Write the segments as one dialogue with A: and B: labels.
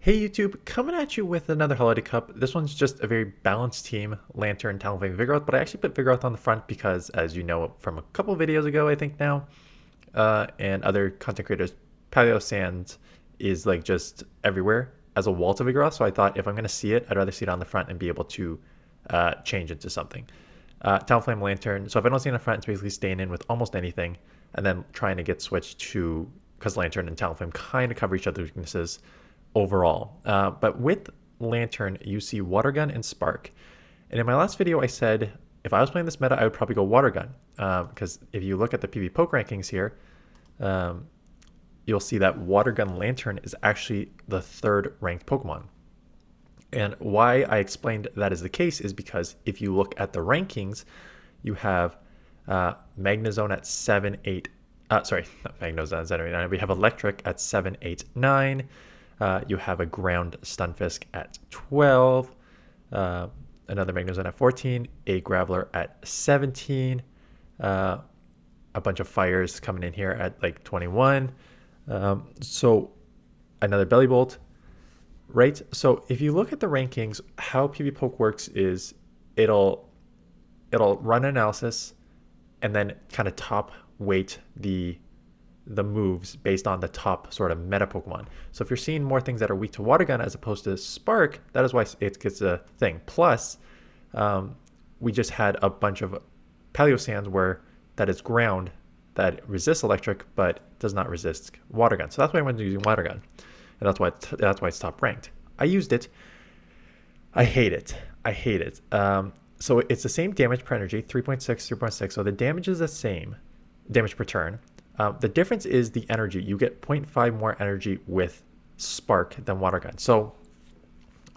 A: Hey YouTube, coming at you with another Holiday Cup. This one's just a very balanced team, Lanturn, Talonflame, Vigoroth, but I actually put Vigoroth on the front because, as you know from a couple videos ago, I think now, and other content creators, Palossand is like just everywhere as a wall to Vigoroth, so I thought if I'm going to see it, I'd rather see it on the front and be able to change into something. Talonflame, Lanturn, so if I don't see it in the front, it's basically staying in with almost anything, and then trying to get switched to, because Lanturn and Talonflame kind of cover each other's weaknesses overall. But with Lanturn, you see Water Gun and Spark. And in my last video, I said if I was playing this meta, I would probably go Water Gun. Because if you look at the PvP Poke rankings here, you'll see that Water Gun Lanturn is actually the third ranked Pokemon. And why I explained that is the case is because if you look at the rankings, you have Magnezone at 7, 8. Sorry, not Magnezone at 7, 8, 9. We have Electric at 7, 8, 9. You have a ground Stunfisk at 12, another Magnezone at 14, a Graveler at 17, a bunch of fires coming in here at like 21. So another Bellybolt, right? So if you look at the rankings, how PvPoke works is it'll run analysis and then kind of top weight the moves based on the top sort of meta Pokemon. So if you're seeing more things that are weak to Water Gun as opposed to Spark, that is why it gets a thing. Plus, we just had a bunch of Palossand where that is ground that resists electric but does not resist Water Gun. So that's why I went to using Water Gun, and that's why it's top ranked. I used it. I hate it. I hate it. So it's the same damage per energy, 3.6, 3.6. So the damage is the same, damage per turn. The difference is the energy. You get 0.5 more energy with Spark than Water Gun. So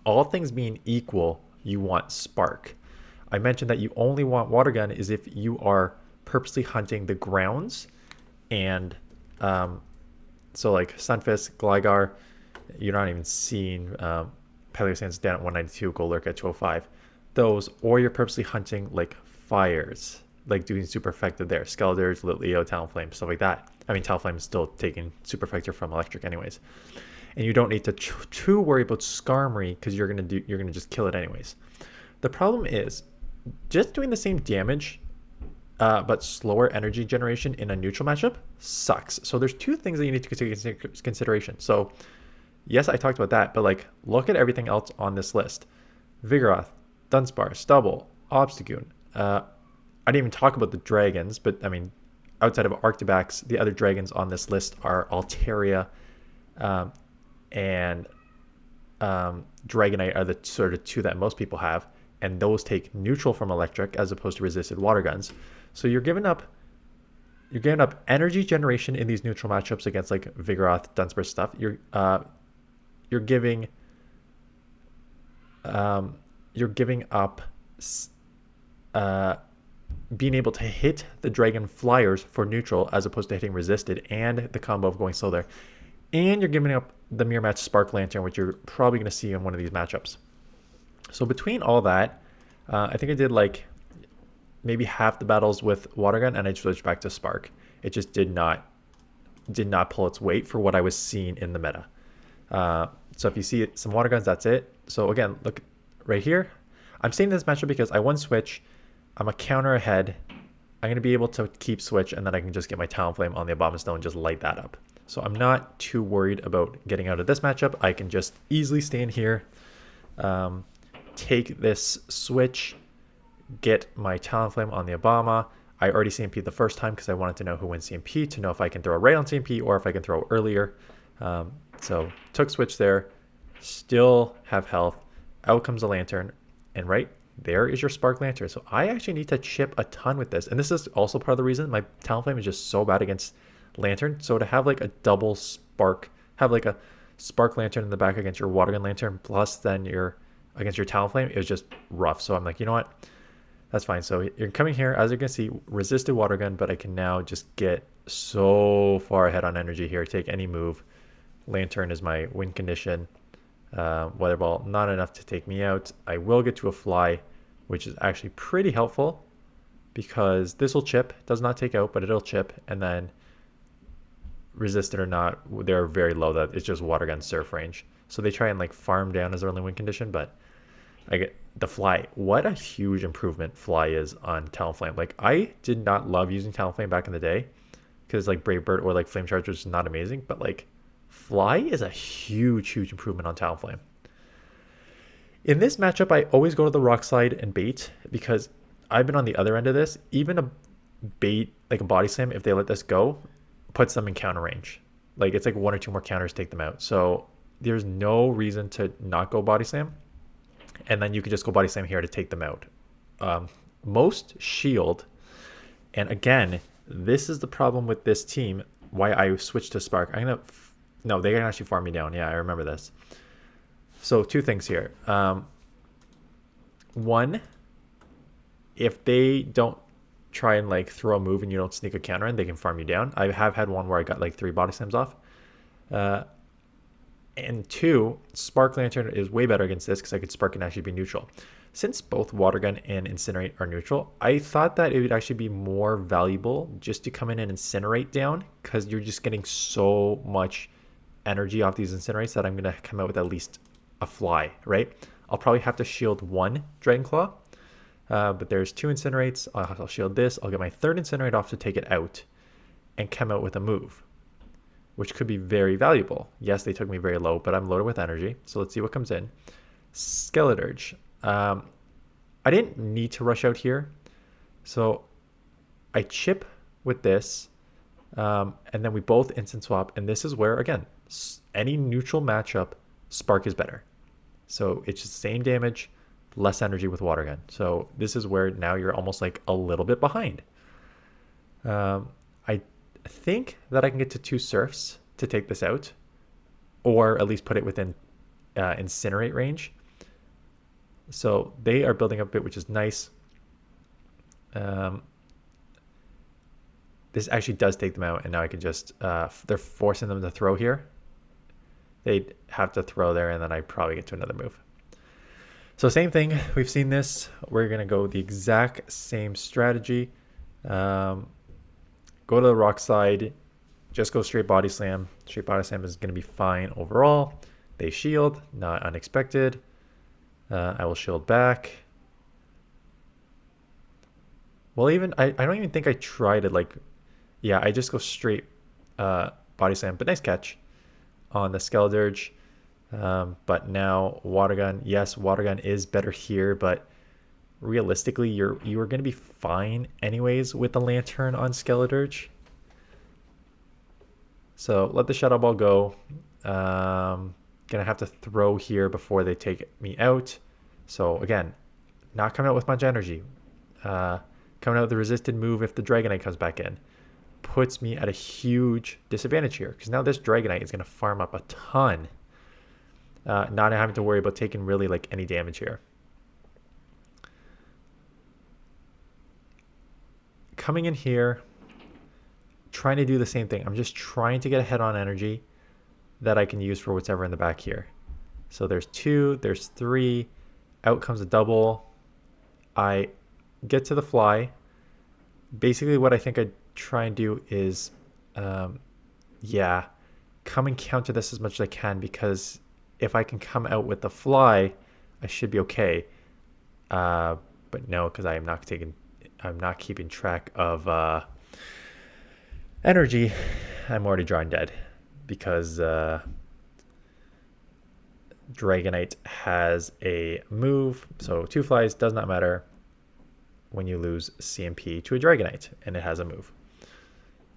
A: all things being equal, you want Spark. I mentioned that you only want Water Gun is if you are purposely hunting the grounds. And so like Stunfisk, Gligar, you're not even seeing Palossand's down at 192, Golurk at 205. Those, or you're purposely hunting like fires, like doing super effective there. Skelerdirge, Litleo, Talonflame, stuff like that. I mean, Talonflame is still taking super effective from electric anyways. And you don't need to too worry about Skarmory because you're gonna just kill it anyways. The problem is just doing the same damage but slower energy generation in a neutral matchup sucks. So there's two things that you need to take into consideration. So yes, I talked about that, but like look at everything else on this list. Vigoroth, Dunsparce, Stubble, Obstagoon. I didn't even talk about the dragons, but I mean, outside of Arctibax, the other dragons on this list are Altaria and Dragonite are the sort of two that most people have, and those take neutral from electric as opposed to resisted water guns. So you're giving up energy generation in these neutral matchups against like Vigoroth, Dunsparce stuff. You're giving up being able to hit the dragon flyers for neutral as opposed to hitting resisted, and the combo of going slow there. And you're giving up the mirror match Spark Lanturn, which you're probably going to see in one of these matchups. So between all that, I think I did like maybe half the battles with Water Gun, and I switched back to Spark. It just did not pull its weight for what I was seeing in the meta. So if you see some Water Guns, that's it. So again, look right here. I'm saying this matchup because I won switch. I'm a counter ahead. I'm going to be able to keep switch, and then I can just get my Talonflame on the Abomasnow and just light that up. So I'm not too worried about getting out of this matchup. I can just easily stay in here, take this switch, get my Talonflame on the Abama. I already CMP'd the first time because I wanted to know who wins CMP to know if I can throw right on CMP or if I can throw earlier. So took switch there, still have health. Out comes a Lanturn, and right there is your Spark Lanturn. So I actually need to chip a ton with this. And this is also part of the reason my Talonflame is just so bad against Lanturn. So to have like a double Spark, have like a Spark Lanturn in the back against your Water Gun Lanturn, plus then against your Talonflame, it was just rough. So I'm like, you know what? That's fine. So you're coming here, as you can see, resisted Water Gun, but I can now just get so far ahead on energy here, take any move. Lanturn is my win condition. Weather Ball, not enough to take me out. I will get to a Fly, which is actually pretty helpful because this will chip, does not take out, but it'll chip, and then resisted or not, they're very low. That it's just Water Gun surf range. So they try and like farm down as early win condition, but I get the fly. What a huge improvement fly is on Talonflame. Like I did not love using Talonflame back in the day because like Brave Bird or like Flame Charge was not amazing, but like fly is a huge improvement on Talonflame. In this matchup, I always go to the rock slide and bait because I've been on the other end of this. Even a bait, like a body slam, if they let this go, puts them in counter range. Like it's like one or two more counters take them out. So there's no reason to not go body slam. And then you can just go body slam here to take them out. Most shield. And again, this is the problem with this team. Why I switched to Spark. No, they can actually farm me down. Yeah, I remember this. So two things here. One, if they don't try and like throw a move and you don't sneak a counter in, they can farm you down. I have had one where I got like 3 body slams off. And two, Spark Lantern is way better against this because I could Spark and actually be neutral. Since both Water Gun and Incinerate are neutral, I thought that it would actually be more valuable just to come in and Incinerate down because you're just getting so much energy off these Incinerates that I'm going to come out with at least a fly, right? I'll probably have to shield 1 Dragon Claw, but there's 2 Incinerates. I'll shield this. I'll get my 3rd Incinerate off to take it out and come out with a move, which could be very valuable. Yes, they took me very low, but I'm loaded with energy. So let's see what comes in. Skelerdirge. I didn't need to rush out here. So I chip with this, and then we both instant swap. And this is where, again, any neutral matchup, Spark is better. So it's just the same damage, less energy with Water Gun. So this is where now you're almost like a little bit behind. I think that I can get to 2 Surfs to take this out, or at least put it within Incinerate range. So they are building up a bit, which is nice. This actually does take them out, and now I can just, they're forcing them to throw here. They'd have to throw there, and then I probably get to another move. So same thing, we've seen this. We're gonna go the exact same strategy. Go to the rock side, just go straight body slam. Straight body slam is gonna be fine overall. They shield, not unexpected. I will shield back. Well, even I don't even think I tried it. Like, yeah, I just go straight body slam, but nice catch on the Skelerdirge. But now Water Gun, yes, Water Gun is better here, but realistically, you are going to be fine anyways with the Lanturn on Skelerdirge. So let the Shadow Ball go. Gonna have to throw here before they take me out. So again, not coming out with much energy. Coming out with the resisted move if the Dragonite comes back in. Puts me at a huge disadvantage here, because now this Dragonite is going to farm up a ton. Not having to worry about taking really like any damage here. Coming in here, trying to do the same thing. I'm just trying to get ahead on energy that I can use for whatever in the back here. So there's 2, there's 3, out comes a double. I get to the fly. Basically what I think I'd try and do is, yeah, come and counter this as much as I can, because if I can come out with the fly, I should be okay. But no, because I'm not keeping track of energy. I'm already drawing dead, because Dragonite has a move. So 2 flies does not matter when you lose CMP to a Dragonite, and it has a move.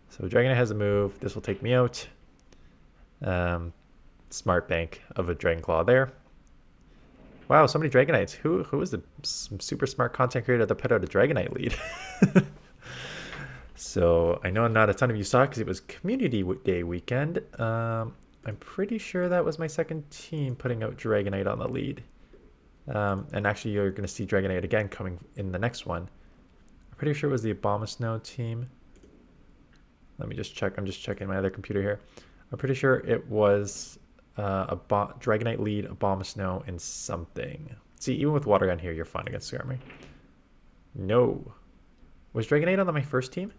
A: So Dragonite has a move. This will take me out. Smart bank of a Dragon Claw there. Wow, so many Dragonites. Who is the super smart content creator that put out a Dragonite lead? So I know not a ton of you saw it because it was Community Day weekend. I'm pretty sure that was my second team putting out Dragonite on the lead. And actually you're going to see Dragonite again coming in the next one. I'm pretty sure it was the Abomasnow team. Let me just check. I'm just checking my other computer here. I'm pretty sure it was Dragonite Lead, Abomasnow, and something. See, even with Water Gun here, you're fine against Skarmory. No. Was Dragonite on my first team?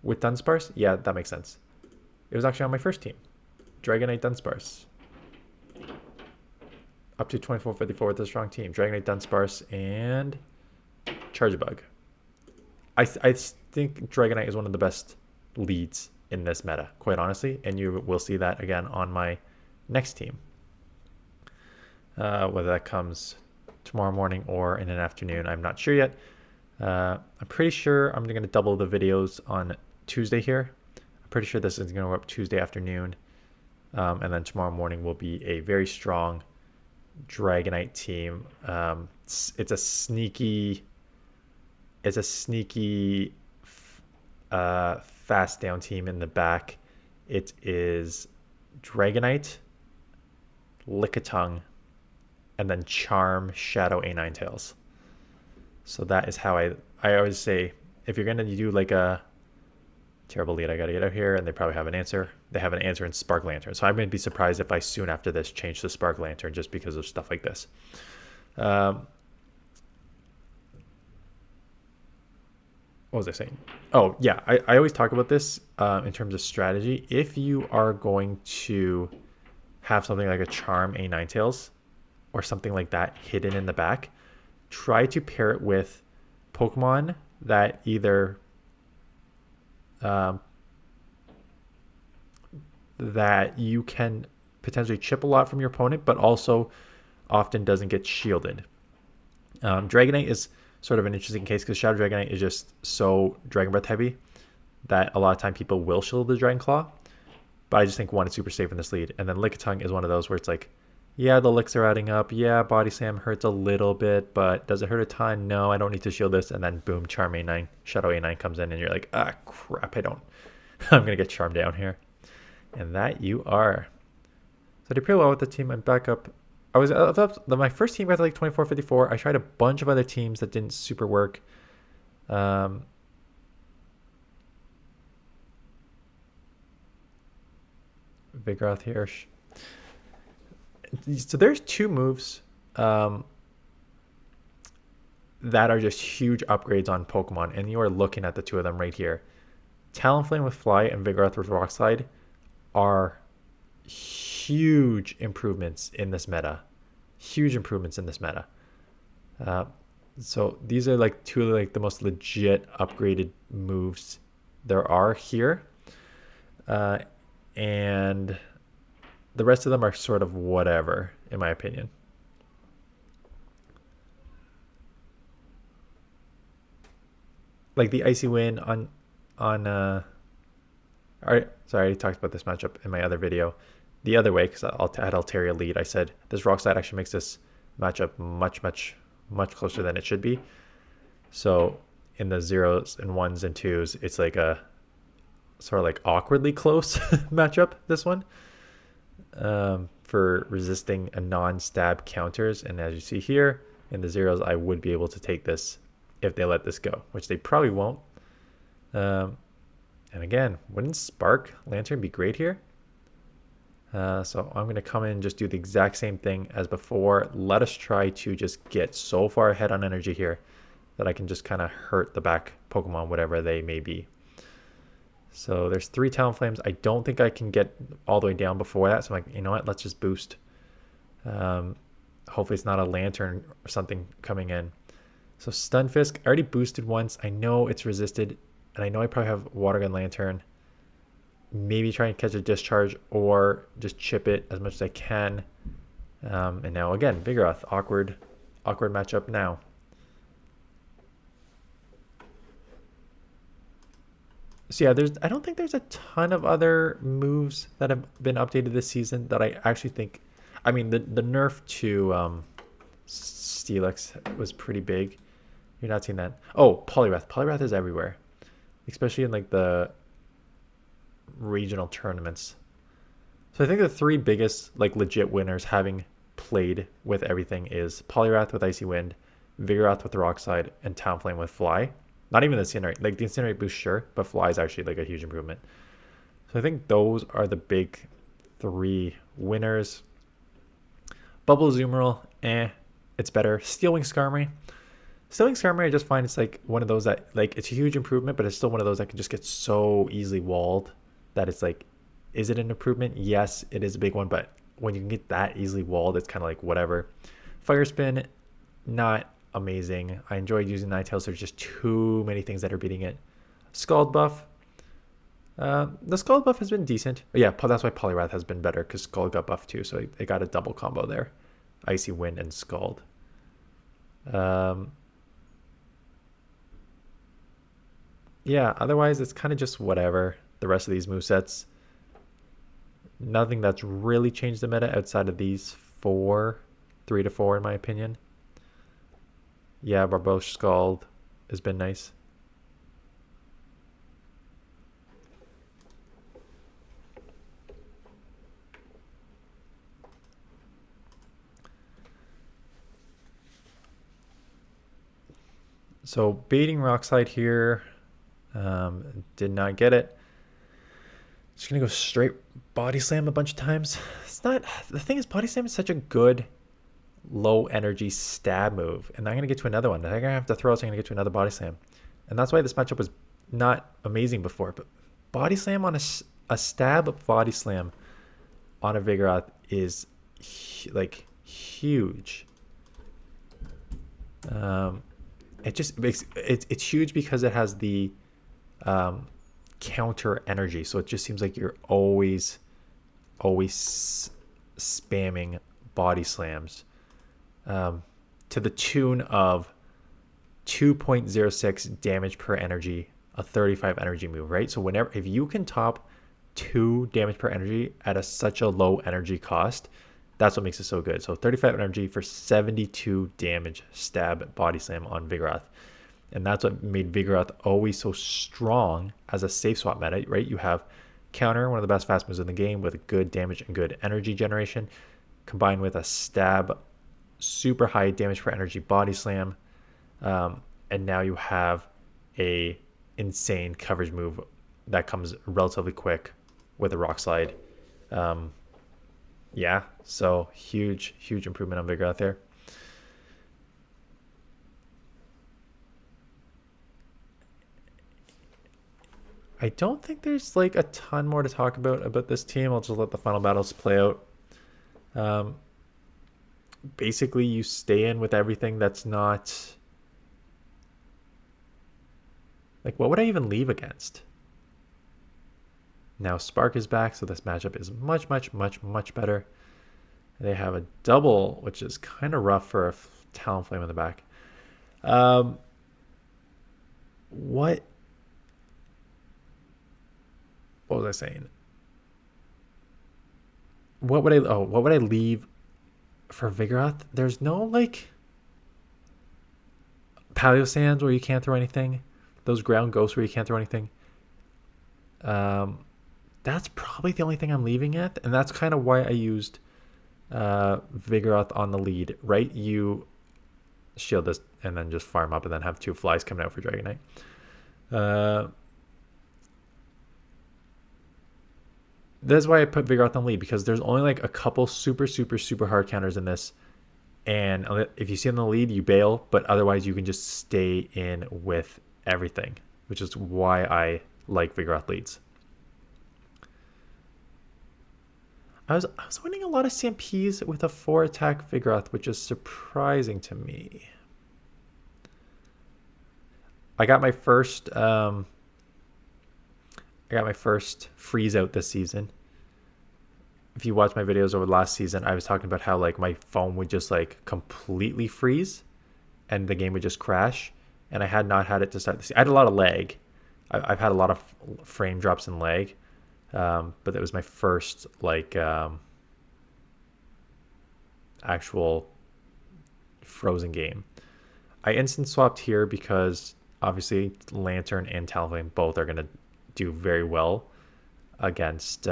A: With Dunsparce? Yeah, that makes sense. It was actually on my first team. Dragonite Dunsparce. Up to 2454 with a strong team. Dragonite, Dunsparce, and Chargebug. I think Dragonite is one of the best leads in this meta, quite honestly, and you will see that again on my next team. Whether that comes tomorrow morning or in an afternoon, I'm not sure yet. I'm pretty sure I'm going to double the videos on Tuesday here. I'm pretty sure this is going to go up Tuesday afternoon, and then tomorrow morning will be a very strong Dragonite team. It's a sneaky fast down team in the back. It is Dragonite, Lickitung, and then Charm, Shadow, A9tails. So that is how I always say, if you're going to do like a terrible lead, I got to get out here, and they probably have an answer. They have an answer in Spark Lantern. So I'm going to be surprised if I soon after this change to Spark Lantern just because of stuff like this. What was I saying? Oh, yeah. I always talk about this in terms of strategy. If you are going to have something like a Charm, A9tails, or something like that hidden in the back, try to pair it with Pokemon that either that you can potentially chip a lot from your opponent, but also often doesn't get shielded. Dragonite is sort of an interesting case because Shadow Dragonite is just so Dragon Breath heavy that a lot of time people will shield the Dragon Claw. But I just think one, it's super safe in this lead. And then Lickitung is one of those where it's like, yeah, the licks are adding up. Yeah, Body Slam hurts a little bit, but does it hurt a ton? No, I don't need to shield this. And then boom, Charm A9, Shadow A9 comes in and you're like, ah, crap, I'm going to get Charmed down here. And that you are. So I did pretty well with the team. I'm back up. I was up. My first team got to like 2454. I tried a bunch of other teams that didn't super work. Vigoroth here. So there's two moves that are just huge upgrades on Pokemon, and you are looking at the two of them right here. Talonflame with Fly and Vigoroth with Rock Slide are huge improvements in this meta. Huge improvements in this meta. So these are like two of like the most legit upgraded moves there are here. And the rest of them are sort of whatever, in my opinion. Like the Icy Wind on sorry, I already talked about this matchup in my other video. The other way, because I had Altaria Lead, I said this Rock Slide actually makes this matchup much closer than it should be. So in the 0s and 1s and 2s, it's like a sort of like awkwardly close matchup, this one, for resisting a non-stab counters. And as you see here, in the 0s, I would be able to take this if they let this go, which they probably won't. And again, wouldn't Spark Lantern be great here? So I'm going to come in and just do the exact same thing as before. Let us try to just get so far ahead on energy here that I can just kind of hurt the back Pokemon, whatever they may be. So there's 3 Talonflames. I don't think I can get all the way down before that. So I'm like, you know what? Let's just boost. Hopefully it's not a Lanturn or something coming in. So Stunfisk, I already boosted once. I know it's resisted. And I know I probably have Water Gun Lanturn. Maybe try and catch a Discharge or just chip it as much as I can. And now again, Vigoroth, awkward matchup now. So yeah, I don't think there's a ton of other moves that have been updated this season that I actually think. I mean, the nerf to Steelix was pretty big. You're not seeing that. Oh, Poliwrath. Poliwrath is everywhere, especially in like the regional tournaments. So I think the 3 biggest like legit winners, having played with everything, is Poliwrath with Icy Wind, Vigoroth with the Rock Slide, and Talonflame with Fly. Not even the Incinerate. Like the Incinerate boost, sure, but Fly is actually like a huge improvement. So I think those are the big 3 winners. Bubble Azumarill, it's better. Steelwing Skarmory. Steelwing Skarmory, I just find it's like one of those that, like, it's a huge improvement, but it's still one of those that can just get so easily walled that it's like, is it an improvement? Yes, it is a big one, but when you can get that easily walled, it's kind of like whatever. Fire Spin, not amazing. I enjoyed using Ninetales. There's just too many things that are beating it. Scald buff. The Scald buff has been decent. Yeah, that's why Poliwrath has been better, because Scald got buffed too, so they got a double combo there. Icy Wind and Scald. Yeah, otherwise it's kind of just whatever. The rest of these movesets. Nothing that's really changed the meta outside of these 3 to 4 in my opinion. Yeah, Barbosh Scald has been nice. So baiting Rock Slide here, did not get it. Just gonna go straight Body Slam a bunch of times. It's not, the thing is, Body Slam is such a good low energy stab move, and I'm gonna get to another one. I'm gonna have to throw out, so I'm gonna get to another Body Slam, and that's why this matchup was not amazing before. But Body Slam on a stab Body Slam on a Vigoroth is like huge. It just makes it's huge because it has the counter energy, so it just seems like you're always spamming Body Slams to the tune of 2.06 damage per energy, a 35 energy move, right? So if you can top 2 damage per energy at such a low energy cost, that's what makes it so good. So 35 energy for 72 damage stab Body Slam on Vigoroth. And that's what made Vigoroth always so strong as a safe swap meta, right? You have counter, one of the best fast moves in the game, with good damage and good energy generation, combined with a stab, super high damage per energy Body Slam. And now you have a insane coverage move that comes relatively quick with a Rock Slide. Yeah, so huge improvement on Vigoroth there. I don't think there's like a ton more to talk about this team. I'll just let the final battles play out. Basically, you stay in with everything that's not... Like, what would I even leave against? Now Spark is back, so this matchup is much better. They have a double, which is kind of rough for a Talonflame in the back. What was I saying? What would I leave for Vigoroth? There's no like Palossand where you can't throw anything. Those ground ghosts where you can't throw anything. That's probably the only thing I'm leaving it, and that's kind of why I used Vigoroth on the lead, right? You shield this and then just farm up and then have 2 flies coming out for Dragonite. That's why I put Vigoroth on lead, because there's only like a couple super hard counters in this, and if you see on the lead, you bail, but otherwise you can just stay in with everything, which is why I like Vigoroth leads. I was winning a lot of CMPs with a 4-attack Vigoroth, which is surprising to me. I got my first freeze out this season. If you watch my videos over the last season, I was talking about how like my phone would just like completely freeze and the game would just crash, and I had not had it to start the season. I had a lot of lag. I've had a lot of frame drops and lag. But that was my first like actual frozen game. I instant swapped here because obviously Lanturn and Talonflame both are going to do very well against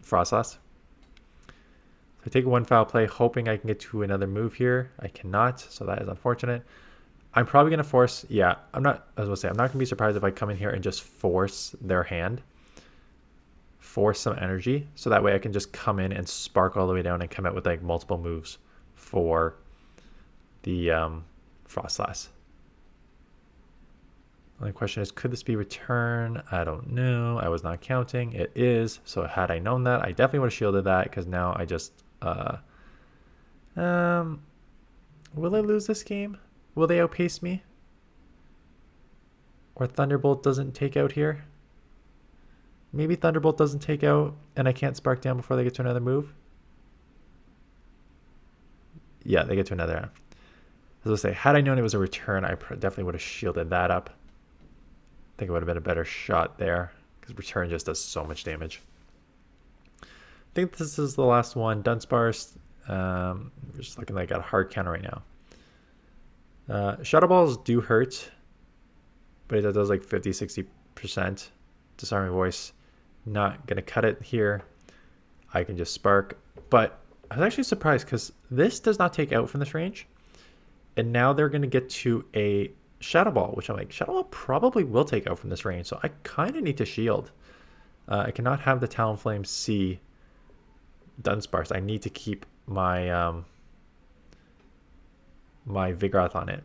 A: Frostlass. So I take 1 foul play, hoping I can get to another move here. I cannot, so that is unfortunate. I'm probably going to force, yeah, I'm not going to be surprised if I come in here and just force their hand. Force some energy, so that way I can just come in and spark all the way down and come out with like multiple moves for the Frostlass. Only question is, could this be return? I don't know. I was not counting. It is. So had I known that, I definitely would have shielded that, because now I just um will I lose this game? Will they outpace me? Or Thunderbolt doesn't take out here? Maybe Thunderbolt doesn't take out and I can't Spark down before they get to another move. Yeah, they get to another. As I say, had I known it was a return, I definitely would have shielded that up. I think it would have been a better shot there, because return just does so much damage. I think this is the last one. Dunsparce. We're just looking like a hard counter right now. Shadow Balls do hurt, but it does like 50-60%. Disarming Voice. Not going to cut it here. I can just Spark. But I was actually surprised, because this does not take out from this range. And now they're going to get to a Shadow Ball, which I'm like, Shadow Ball probably will take out from this range. So I kind of need to shield. I cannot have the Talonflame see Dunsparce. I need to keep my my Vigoroth on it.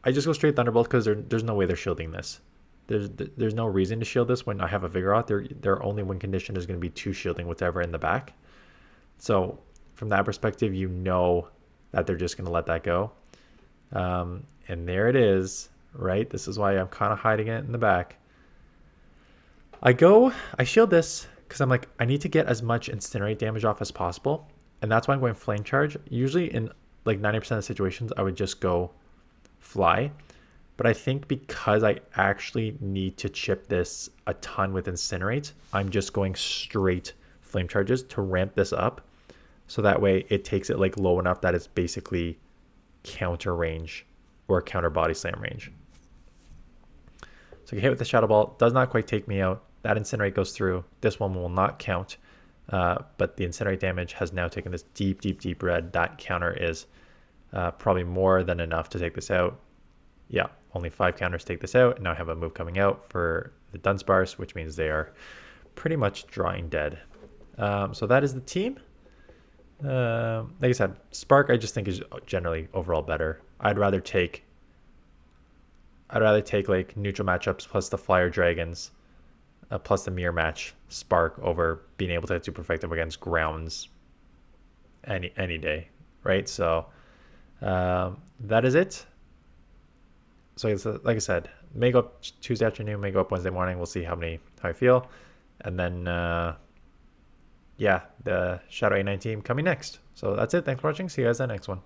A: I just go straight Thunderbolt, because there's no way they're shielding this. There's no reason to shield this when I have a Vigoroth. Their only win condition is going to be 2 shielding whatever in the back. So from that perspective, you know that they're just going to let that go. And there it is, right? This is why I'm kind of hiding it in the back. I shield this because I'm like, I need to get as much Incinerate damage off as possible. And that's why I'm going Flame Charge. Usually in like 90% of situations, I would just go Fly. But I think because I actually need to chip this a ton with Incinerate, I'm just going straight Flame Charges to ramp this up. So that way it takes it like low enough that it's basically counter range or counter body slam range. So you hit with the Shadow Ball, does not quite take me out. That Incinerate goes through. This one will not count, but the Incinerate damage has now taken this deep red. That counter is probably more than enough to take this out. Yeah, only 5 counters take this out, and now I have a move coming out for the Dunsparce, which means they are pretty much drawing dead. So that is the team. Like I said, Spark I just think is generally overall better. I'd rather take like neutral matchups plus the Flyer Dragons, plus the mirror match Spark over being able to hit super effective against grounds any day, right? So that is it. So like I said, may go up Tuesday afternoon, may go up Wednesday morning. We'll see how I feel, and then yeah, the Shadow A9 team coming next. So that's it. Thanks for watching. See you guys in the next one.